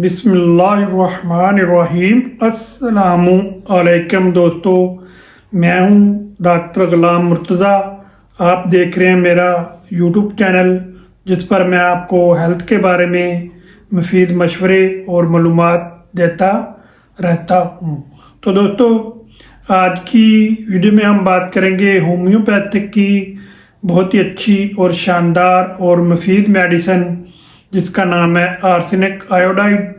बिस्मिल्लाहिर्रहमानिर्रहीम। अस्सलामु अलैकुम दोस्तों, मैं हूं डॉक्टर गुलाम मुर्तज़ा। आप देख रहे हैं मेरा यूट्यूब चैनल जिस पर मैं आपको हेल्थ के बारे में मुफीद मशवरे और मालूमात देता रहता हूं। तो दोस्तों, आज की वीडियो में हम बात करेंगे होम्योपैथिक की बहुत ही अच्छी और शानदार और मुफीद मेडिसिन जिसका नाम है आर्सेनिक आयोडाइड।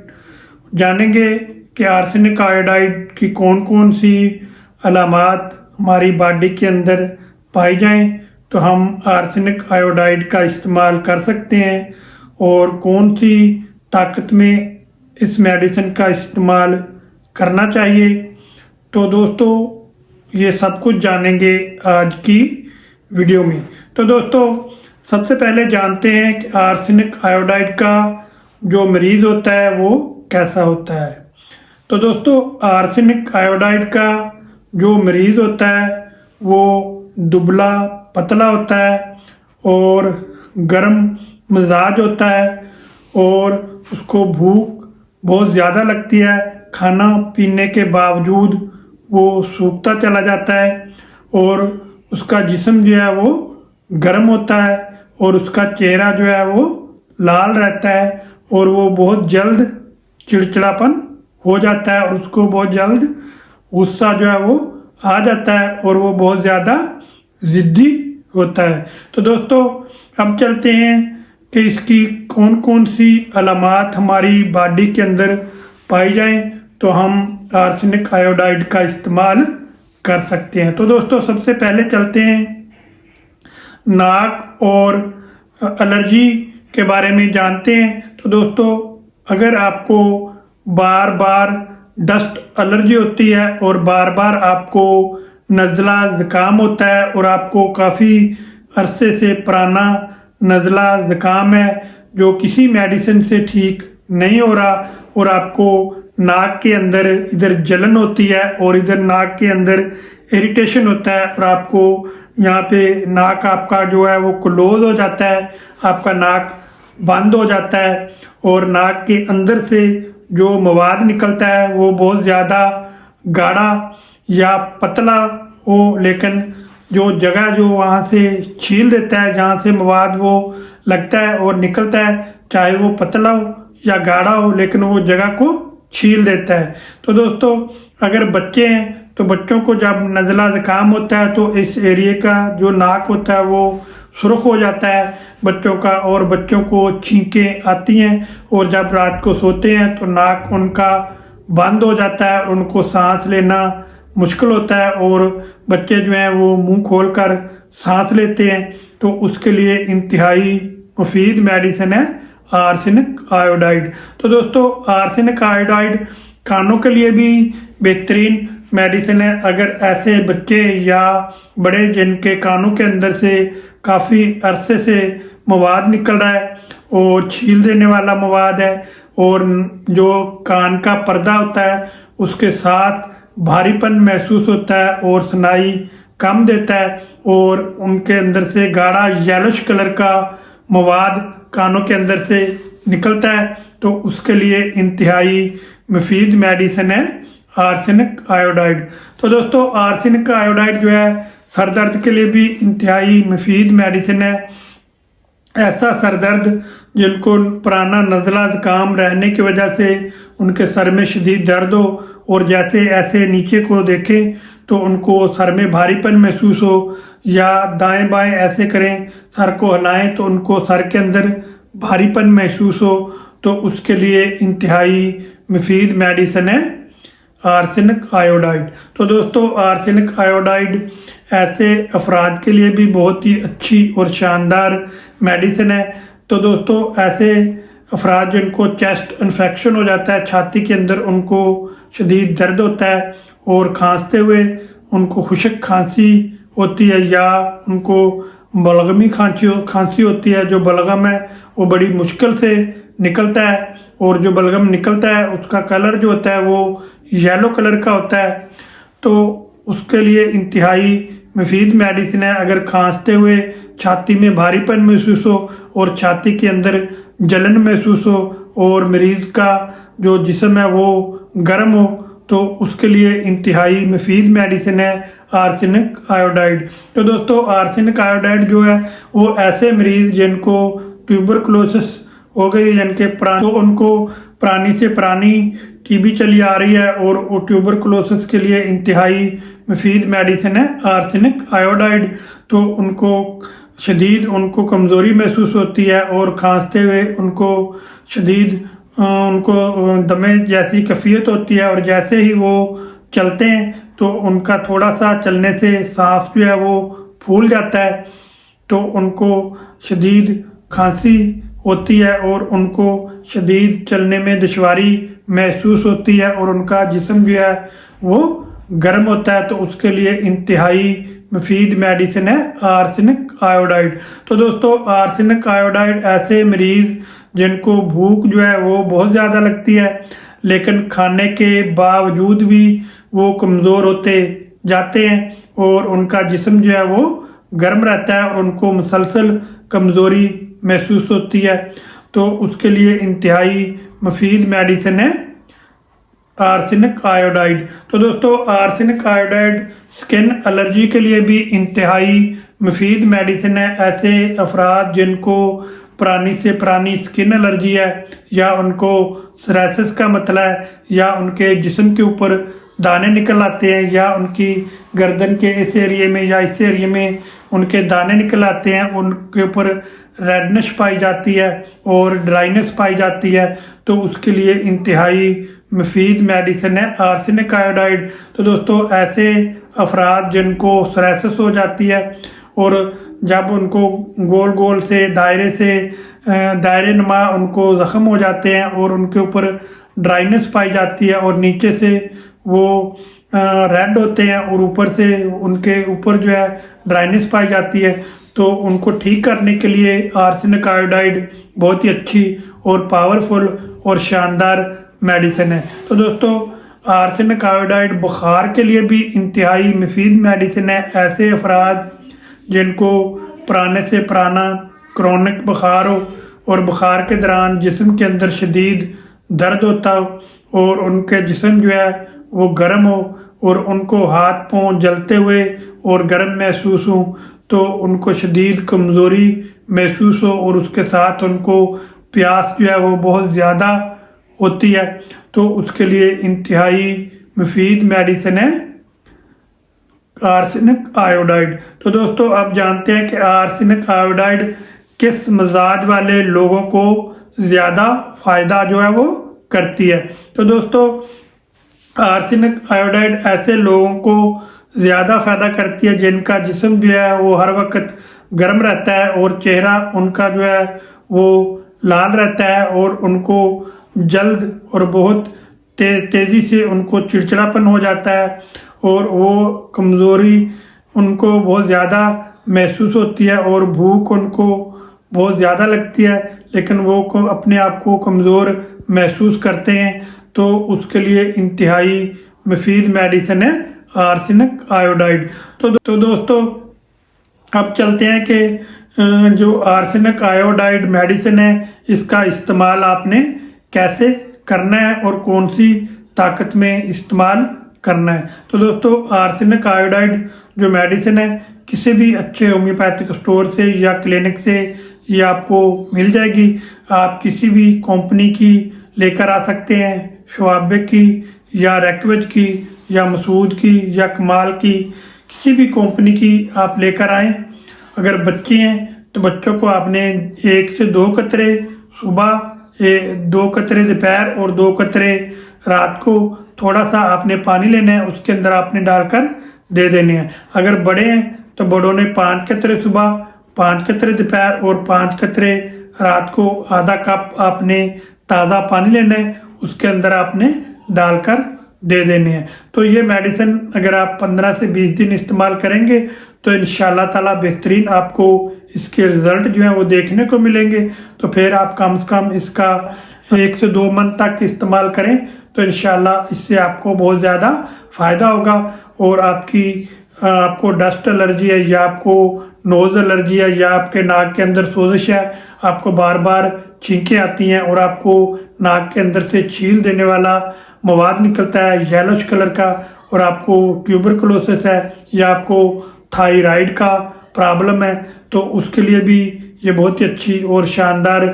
जानेंगे कि आर्सेनिक आयोडाइड की कौन कौन सी अलामात हमारी बॉडी के अंदर पाई जाएं तो हम आर्सेनिक आयोडाइड का इस्तेमाल कर सकते हैं और कौन सी ताकत में इस मेडिसिन का इस्तेमाल करना चाहिए। तो दोस्तों, ये सब कुछ जानेंगे आज की वीडियो में। तो दोस्तों, सबसे पहले जानते हैं कि आर्सेनिक आयोडाइड का जो मरीज़ होता है वो कैसा होता है। तो दोस्तों, आर्सेनिक आयोडाइड का जो मरीज़ होता है वो दुबला पतला होता है और गर्म मिजाज होता है और उसको भूख बहुत ज़्यादा लगती है। खाना पीने के बावजूद वो सूखता चला जाता है और उसका जिस्म जो है वो गर्म होता है और उसका चेहरा जो है वो लाल रहता है और वो बहुत जल्द चिड़चिड़ापन हो जाता है और उसको बहुत जल्द गुस्सा जो है वो आ जाता है और वो बहुत ज़्यादा ज़िद्दी होता है। तो दोस्तों, अब चलते हैं कि इसकी कौन कौन सी अलामात हमारी बॉडी के अंदर पाई जाएं तो हम आर्सेनिक आयोडाइड का इस्तेमाल कर सकते हैं। तो दोस्तों, सबसे पहले चलते हैं नाक और एलर्जी के बारे में जानते हैं। तो दोस्तों, अगर आपको बार बार डस्ट एलर्जी होती है और बार बार आपको नज़ला ज़ुकाम होता है और आपको काफ़ी अरसे से पुराना नज़ला ज़ुकाम है जो किसी मेडिसिन से ठीक नहीं हो रहा और आपको नाक के अंदर इधर जलन होती है और इधर नाक के अंदर इरिटेशन होता है और आपको यहाँ पे नाक आपका जो है वो क्लोज हो जाता है, आपका नाक बंद हो जाता है और नाक के अंदर से जो मवाद निकलता है वो बहुत ज़्यादा गाढ़ा या पतला हो, लेकिन जो जगह जो वहाँ से छील देता है जहाँ से मवाद वो लगता है और निकलता है, चाहे वो पतला हो या गाढ़ा हो, लेकिन वो जगह को छील देता है। तो दोस्तों, अगर बच्चे हैं तो बच्चों को जब नज़ला ज़ुकाम होता है तो इस एरिए का जो नाक होता है वो सुर्ख हो जाता है बच्चों का और बच्चों को छींकें आती हैं और जब रात को सोते हैं तो नाक उनका बंद हो जाता है और उनको सांस लेना मुश्किल होता है और बच्चे जो हैं वो मुंह खोलकर सांस लेते हैं। तो उसके लिए इंतहाई मुफीद मेडिसिन है आर्सेनिक आयोडाइड। तो दोस्तों, आर्सेनिक आयोडाइड कानों के लिए भी बेहतरीन मेडिसिन है। अगर ऐसे बच्चे या बड़े जिनके कानों के अंदर से काफ़ी अरसे से मवाद निकल रहा है और छील देने वाला मवाद है और जो कान का पर्दा होता है उसके साथ भारीपन महसूस होता है और सुनाई कम देता है और उनके अंदर से गाढ़ा येलोश कलर का मवाद कानों के अंदर से निकलता है, तो उसके लिए इंतहाई मुफीद मेडिसिन है आर्सेनिक आयोडाइड। तो दोस्तों, आर्सेनिक आयोडाइड जो है सर दर्द के लिए भी इंतहाई मुफीद मेडिसिन है। ऐसा सर दर्द जिनको पुराना नज़ला ज़ुकाम रहने की वजह से उनके सर में शदीद दर्द हो और जैसे ऐसे नीचे को देखें तो उनको सर में भारीपन महसूस हो या दाएं बाएं ऐसे करें सर को हिलाएं तो उनको सर के अंदर भारीपन महसूस हो, तो उसके लिए इंतहाई मुफीद मेडिसिन है आर्सेनिक आयोडाइड। तो दोस्तों, आर्सेनिक आयोडाइड ऐसे अफराद के लिए भी बहुत ही अच्छी और शानदार मेडिसिन है। तो दोस्तों, ऐसे अफराद जिनको चेस्ट इन्फेक्शन हो जाता है छाती के अंदर, उनको शदीद दर्द होता है और खांसते हुए उनको खुशक खांसी होती है या उनको बलगमी खांसी होती है। जो बलगम है वो बड़ी मुश्किल से निकलता है और जो बलगम निकलता है उसका कलर जो होता है वो येलो कलर का होता है। तो उसके लिए इंतहाई मुफीद मेडिसिन है। अगर खांसते हुए छाती में भारीपन महसूस हो और छाती के अंदर जलन महसूस हो और मरीज़ का जो जिस्म है वो गर्म हो, तो उसके लिए इंतहाई मुफीद मेडिसिन है आर्सेनिक आयोडाइड। तो दोस्तों आर्सेनिक आयोडाइड जो है वो ऐसे मरीज जिनको ट्यूबरकुलोसिस हो गई, जिनके तो उनको पुरानी से पुरानी टीबी चली आ रही है और वो ट्यूबरकुलोसिस के लिए इंतहाई मुफीद मेडिसिन है आर्सेनिक आयोडाइड। तो उनको कमज़ोरी महसूस होती है और खांसते हुए उनको दमे जैसी कैफियत होती है, और जैसे ही वो चलते हैं तो उनका थोड़ा सा चलने से सांस जो है वो फूल जाता है, तो उनको शदीद खांसी होती है और उनको शदीद चलने में दुश्वारी महसूस होती है और उनका जिस्म जो है वो गर्म होता है। तो उसके लिए इंतहाई मुफीद मेडिसिन है आर्सेनिक आयोडाइड। तो दोस्तों आर्सेनिक आयोडाइड ऐसे मरीज जिनको भूख जो है वो बहुत ज़्यादा लगती है, लेकिन खाने के बावजूद भी वो कमज़ोर होते जाते हैं और उनका जिस्म जो है वो गर्म रहता है और उनको मुसलसल कमज़ोरी महसूस होती है, तो उसके लिए इंतहाई मुफीद मेडिसिन है आर्सेनिक आयोडाइड। तो दोस्तों आर्सेनिक आयोडाइड स्किन एलर्जी के लिए भी इंतहाई मुफीद मेडिसिन है। ऐसे अफराद जिनको पुरानी से पुरानी स्किन एलर्जी है, या उनको सोराइसिस का मतला है, या उनके जिस्म के ऊपर दाने निकल आते हैं, या उनकी गर्दन के इस एरिए में या इस एरिए में उनके दाने निकल आते हैं, उनके ऊपर रेडनेस पाई जाती है और ड्राइनेस पाई जाती है, तो उसके लिए इंतहाई मुफीद मेडिसिन है आर्सेनिक आयोडाइड। तो दोस्तों ऐसे अफराद जिनको सोराइसिस हो जाती है और जब उनको गोल गोल से दायरे नुमा उनको ज़ख़म हो जाते हैं और उनके ऊपर ड्राइनेस पाई जाती है और नीचे से वो रेड होते हैं और ऊपर से उनके ऊपर जो है ड्राइनेस पाई जाती है, तो उनको ठीक करने के लिए आर्सेनिक आयोडाइड बहुत ही अच्छी और पावरफुल और शानदार मेडिसिन है। तो दोस्तों आर्सेनिक आयोडाइड बुखार के लिए भी इंतहाई मुफीद मेडिसिन है। ऐसे अफराद जिनको पुराने से पुराना क्रोनिक बुखार हो और बुखार के दौरान जिस्म के अंदर शदीद दर्द होता हो और उनके जिस्म जो है वो गर्म हो और उनको हाथ पाँव जलते हुए और गर्म महसूस हो, तो उनको शदीद कमज़ोरी महसूस हो और उसके साथ उनको प्यास जो है वो बहुत ज़्यादा होती है, तो उसके लिए इंतहाई मुफीद मेडिसिन है आर्सेनिक आयोडाइड। तो दोस्तों आप जानते हैं कि आर्सेनिक आयोडाइड किस मिजाज वाले लोगों को ज़्यादा फ़ायदा जो है वो करती है। तो दोस्तों आर्सेनिक आयोडाइड ऐसे लोगों को ज़्यादा फ़ायदा करती है जिनका जिस्म जो है वो हर वक्त गर्म रहता है और चेहरा उनका जो है वो लाल रहता है और उनको जल्द और बहुत तेज़ी से उनको चिड़चिड़ापन हो जाता है और वो कमज़ोरी उनको बहुत ज़्यादा महसूस होती है और भूख उनको बहुत ज़्यादा लगती है, लेकिन वो अपने आप को कमज़ोर महसूस करते हैं, तो उसके लिए इंतहाई मुफीद मेडिसिन है आर्सेनिक आयोडाइड। तो दोस्तों अब चलते हैं कि जो आर्सेनिक आयोडाइड मेडिसिन है इसका इस्तेमाल आपने कैसे करना है और कौन सी ताकत में इस्तेमाल करना है। तो दोस्तों आर्सेनिक आयोडाइड जो मेडिसिन है किसी भी अच्छे होम्योपैथिक स्टोर से या क्लिनिक से ये आपको मिल जाएगी। आप किसी भी कंपनी की लेकर आ सकते हैं, शवाबिक की या रैकवेज की या मसूद की या कमाल की, किसी भी कंपनी की आप लेकर आएँ। अगर बच्चे हैं तो बच्चों को आपने 1 से 2 कतरे सुबह, 2 कतरे दोपहर और 2 कतरे रात को थोड़ा सा आपने पानी लेना है, उसके अंदर आपने डालकर दे देने हैं। अगर बड़े हैं तो बड़ों ने 5 कतरे सुबह, 5 कतरे दोपहर और 5 कतरे रात को आधा कप आपने ताज़ा पानी लेना है, उसके अंदर आपने डालकर दे देने हैं। तो ये मेडिसिन अगर आप 15 से 20 दिन इस्तेमाल करेंगे तो इंशाल्लाह ताला बेहतरीन आपको इसके रिज़ल्ट जो हैं वो देखने को मिलेंगे। तो फिर आप कम से कम इसका 1 से 2 मंथ तक इस्तेमाल करें तो इंशाल्लाह इससे आपको बहुत ज़्यादा फ़ायदा होगा। और आपको डस्ट एलर्जी है या आपको नोज़ एलर्जी है या आपके नाक के अंदर सोजिश है, आपको बार बार छींकें आती हैं और आपको नाक के अंदर से छील देने वाला मवाद निकलता है येलोश कलर का, और आपको ट्यूबरकुलोसिस है या आपको थायराइड का प्रॉब्लम है, तो उसके लिए भी ये बहुत ही अच्छी और शानदार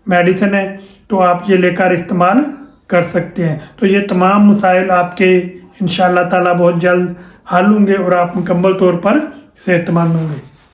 मेडिसिन है। तो आप ये लेकर इस्तेमाल कर सकते हैं। तो ये तमाम मसाइल आपके इंशाअल्लाह ताला बहुत जल्द हल होंगे और आप मुकम्मल तौर पर सेहतमंद होंगे।